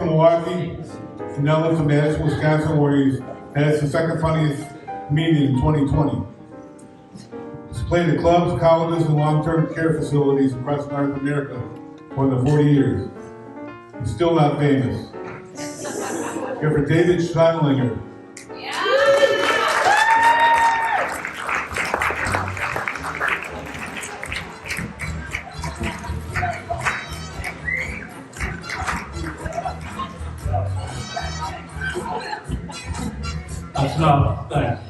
Milwaukee and now lives in Madison, Wisconsin, where he's had the second funniest meeting in 2020. He's played at clubs, colleges, and long-term care facilities across North America for more than 40 years. He's still not famous. Here for David Schendlinger. That's enough, thanks.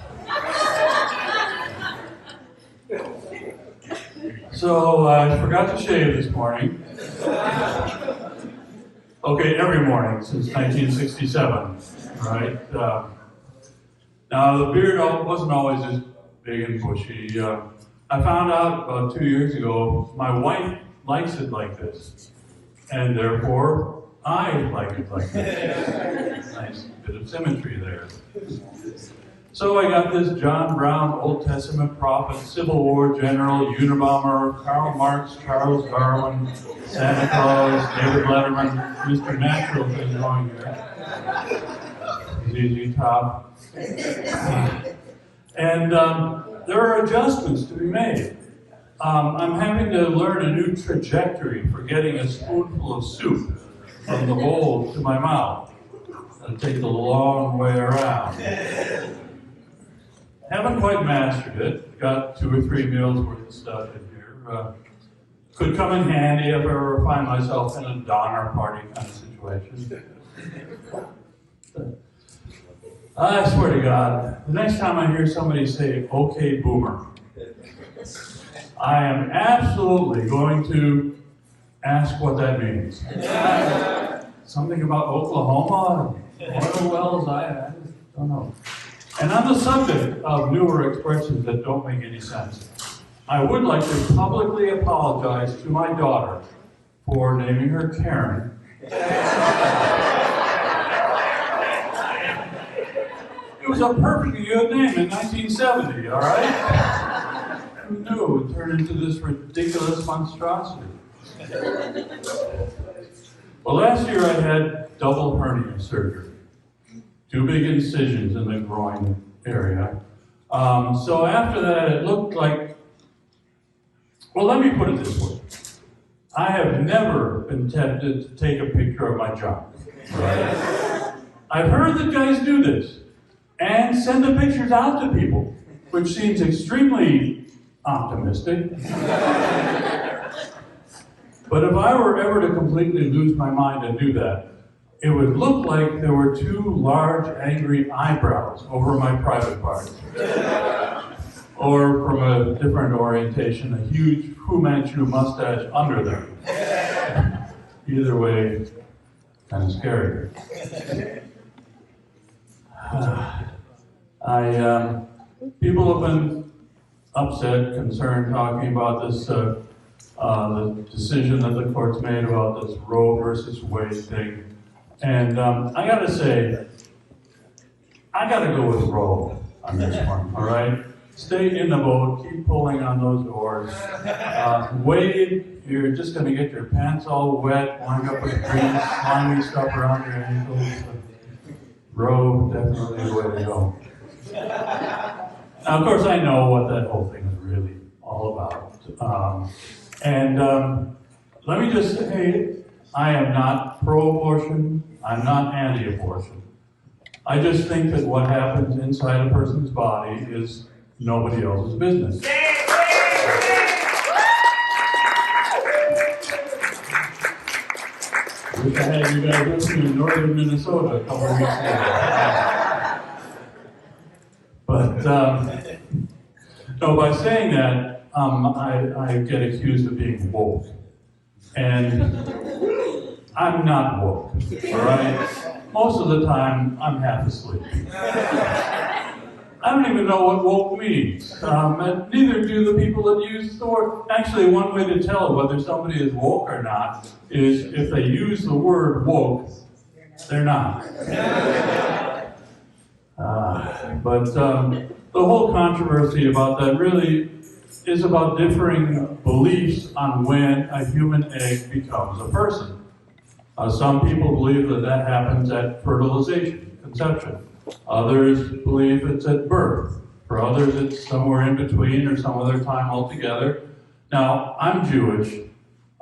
So I forgot to shave this morning. Okay, every morning since 1967, right? Now the beard wasn't always this big and bushy. I found out about 2 years ago my wife likes it like this, and therefore I like it like this. Nice bit of symmetry there. So I got this John Brown, Old Testament prophet, Civil War general, Unabomber, Karl Marx, Charles Darwin, Santa Claus, David Letterman, Mr. Natural thing going here. ZZ Top. And there are adjustments to be made. I'm having to learn a new trajectory for getting a spoonful of soup from the bowl to my mouth. It'll take the long way around. Haven't quite mastered it. Got 2 or 3 meals worth of stuff in here. Could come in handy if I ever find myself in a Donner Party kind of situation. I swear to God, the next time I hear somebody say, "Okay, boomer," I am absolutely going to ask what that means. Something about Oklahoma, oil wells, I don't know. And on the subject of newer expressions that don't make any sense, I would like to publicly apologize to my daughter for naming her Karen. It was a perfectly good name in 1970, all right? Who knew it would turn into this ridiculous monstrosity? Well, last year I had double hernia surgery. 2 big incisions in the groin area. So after that, it looked like, well, let me put it this way. I have never been tempted to take a picture of my junk. Right? I've heard that guys do this and send the pictures out to people, which seems extremely optimistic. But if I were ever to completely lose my mind and do that, it would look like there were 2 large, angry eyebrows over my private parts. Or from a different orientation, a huge Fu Manchu mustache under them. Either way, kind of scary. People have been upset, concerned, talking about this, the decision that the court's made about this Roe versus Wade thing. And I gotta say, I gotta go with Roe on this one, all right? Stay in the boat, keep pulling on those oars. Wade, you're just gonna get your pants all wet, wind up with green, slimy stuff around your ankles. Roe, definitely the way to go. Now, of course, I know what that whole thing is really all about. Let me just say, I am not pro-abortion, I'm not anti-abortion. I just think that what happens inside a person's body is nobody else's business. Wish I had you guys listening in northern Minnesota a couple of weeks ago. But, no, by saying that, I get accused of being woke. And I'm not woke, all right? Most of the time, I'm half asleep. I don't even know what woke means. And neither do the people that use the word. Actually, one way to tell whether somebody is woke or not is if they use the word woke, they're not. But the whole controversy about that really is about differing beliefs on when a human egg becomes a person. Some people believe that that happens at fertilization, conception. Others believe it's at birth. For others, it's somewhere in between or some other time altogether. Now, I'm Jewish. In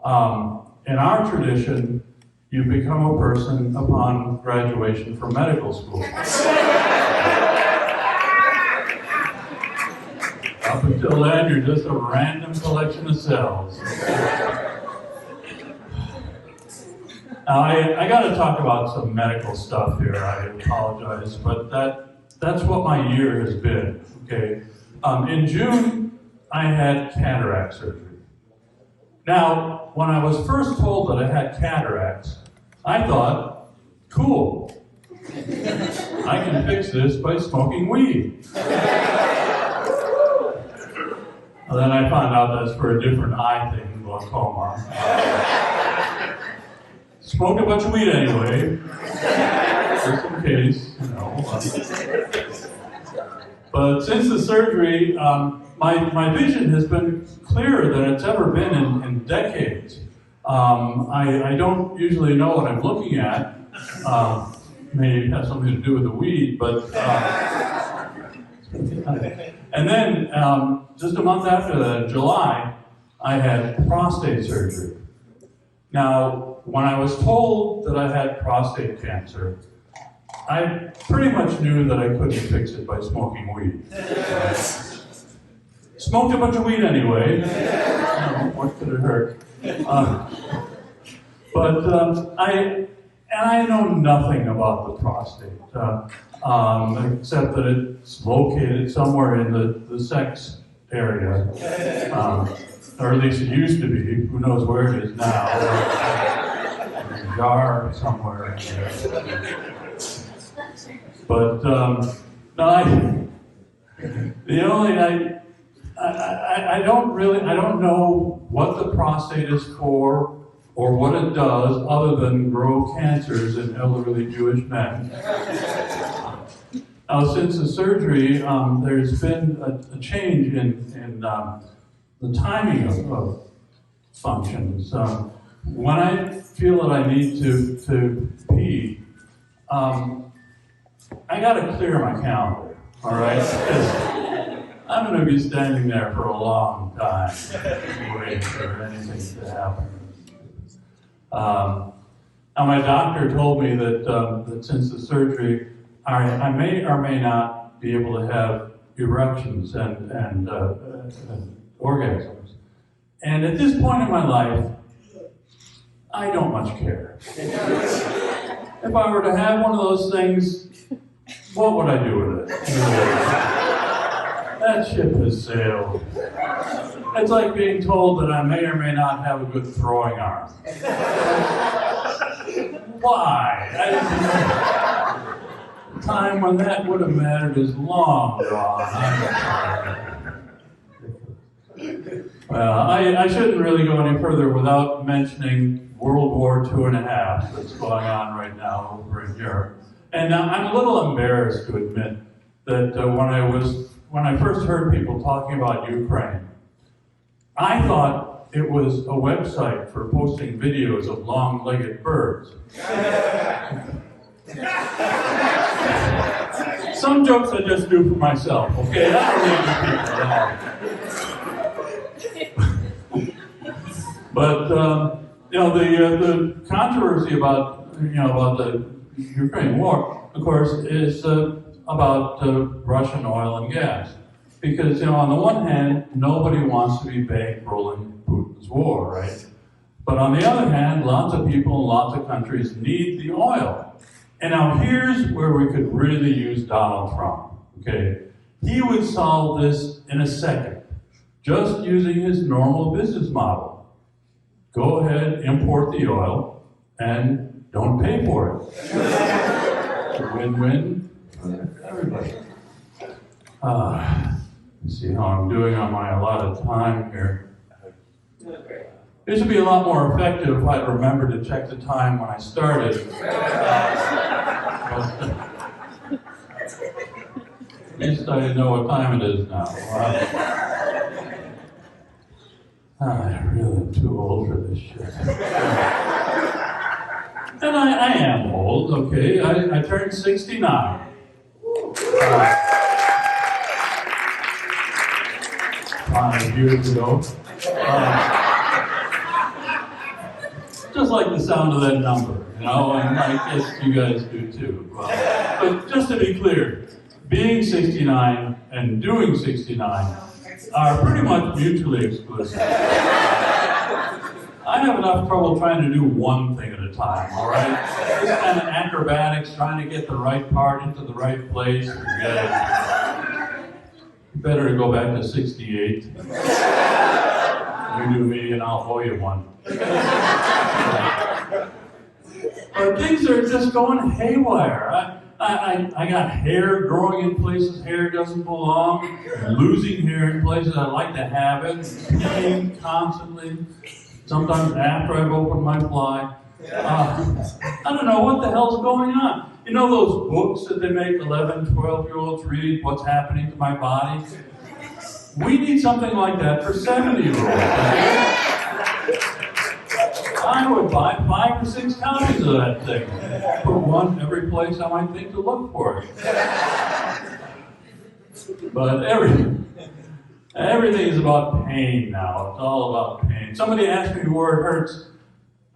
our tradition, you become a person upon graduation from medical school. Up until then, you're just a random collection of cells. Now, I got to talk about some medical stuff here. I apologize, but that's what my year has been. Okay. In June, I had cataract surgery. Now, when I was first told that I had cataracts, I thought, cool. I can fix this by smoking weed. Well, then I found out that's for a different eye thing, glaucoma. Smoked a bunch of weed anyway, just in case, you know. But since the surgery, my vision has been clearer than it's ever been in decades. I don't usually know what I'm looking at. May have something to do with the weed, but... and then, just a month after that, in July, I had prostate surgery. Now, when I was told that I had prostate cancer, I pretty much knew that I couldn't fix it by smoking weed. Smoked a bunch of weed anyway. What could it hurt? I know nothing about the prostate, except that it's located somewhere in the sex area, or at least it used to be. Who knows where it is now? There's a jar somewhere in there. But I don't know what the prostate is for or what it does other than grow cancers in elderly Jewish men. Now, since the surgery, there's been a change in the timing of functions. When I feel that I need to pee, I gotta clear my calendar, all right? Because I'm gonna be standing there for a long time, waiting for anything to happen. Now, my doctor told me that since the surgery, I may or may not be able to have erections and orgasms. And at this point in my life, I don't much care. If I were to have one of those things, what would I do with it? That ship has sailed. It's like being told that I may or may not have a good throwing arm. Why? The time when that would have mattered is long gone. Well, I shouldn't really go any further without mentioning World War II and a half that's going on right now over in Europe. And I'm a little embarrassed to admit that when I first heard people talking about Ukraine, I thought it was a website for posting videos of long-legged birds. Some jokes I just do for myself, okay? I don't really do people at all. But the controversy about the Ukraine war, of course, is about Russian oil and gas. Because, on the one hand, nobody wants to be bankrolling Putin's war, right? But on the other hand, lots of people in lots of countries need the oil. And now here's where we could really use Donald Trump, okay? He would solve this in a second, just using his normal business model. Go ahead, import the oil, and don't pay for it. It's a win-win for everybody. Let's see how I'm doing on my allotted time here. This would be a lot more effective if I'd remembered to check the time when I started. At least I know what time it is now. I really am too old for this shit. I am old, okay. I turned 69. 5 years ago. Just like the sound of that number, you know, and I guess you guys do too. But just to be clear, being 69 and doing 69 are pretty much mutually exclusive. I have enough trouble trying to do one thing at a time, all right? This kind of acrobatics, trying to get the right part into the right place, forget it. Better to go back to 68. You do me and I'll owe you one. But things are just going haywire. I got hair growing in places hair doesn't belong, losing hair in places I like to have it, peeing constantly, sometimes after I've opened my fly. I don't know what the hell's going on. You know those books that they make 11, 12-year-olds read, What's Happening to My Body? We need something like that for 70-year-olds. I would buy 5 or 6 copies of that thing. Put one every place I might think to look for it. But everything is about pain now. It's all about pain. Somebody asked me where it hurts.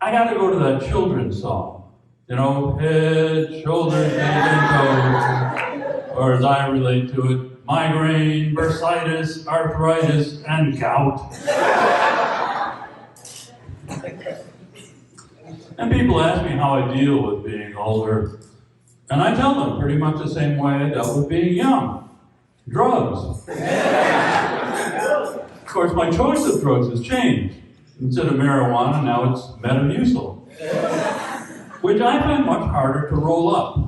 I got to go to that children's song. You know, head, shoulders, knees, and toes. Or as I relate to it, migraine, bursitis, arthritis, and gout. And people ask me how I deal with being older. And I tell them pretty much the same way I dealt with being young. Drugs. Of course, my choice of drugs has changed. Instead of marijuana, now it's Metamucil. Which I find much harder to roll up.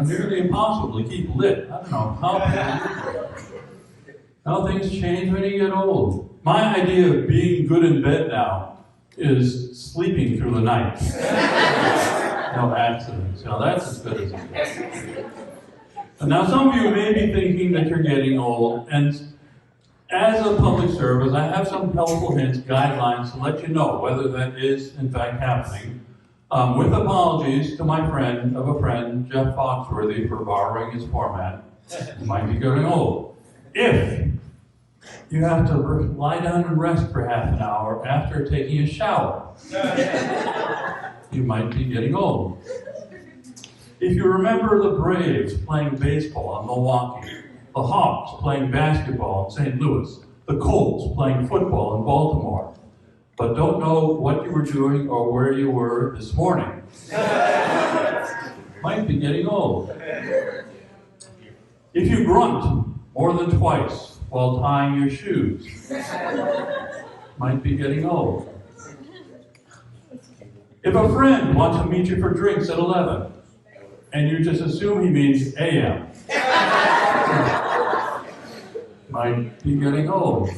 Nearly impossible to keep lit. I don't know how things change when you get old. My idea of being good in bed now is sleeping through the night. No accidents. That's as good as it gets. And now some of you may be thinking that you're getting old, and as a public service, I have some helpful hints, guidelines to let you know whether that is in fact happening. With apologies to my friend, Jeff Foxworthy, for borrowing his format. You might be getting old. If you have to lie down and rest for half an hour after taking a shower, you might be getting old. If you remember the Braves playing baseball in Milwaukee, the Hawks playing basketball in St. Louis, the Colts playing football in Baltimore, but don't know what you were doing or where you were this morning, might be getting old. If you grunt more than twice while tying your shoes, might be getting old. If a friend wants to meet you for drinks at 11, and you just assume he means AM, might be getting old.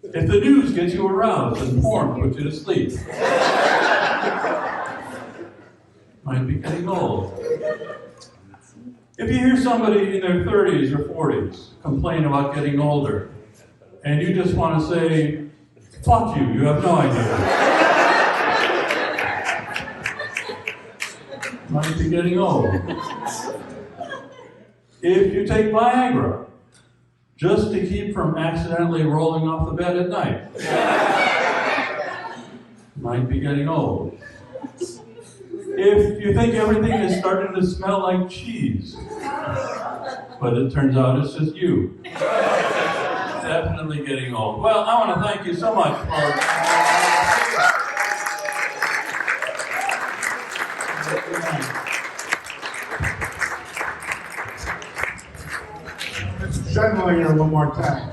If the news gets you aroused and porn puts you to sleep, might be getting old. If you hear somebody in their 30s or 40s complain about getting older, and you just want to say, fuck you, you have no idea. Might be getting old. If you take Viagra, just to keep from accidentally rolling off the bed at night, might be getting old. If you think everything is starting to smell like cheese, but it turns out it's just you, definitely getting old. Well, I want to thank you so much for... Schendlinger one more time.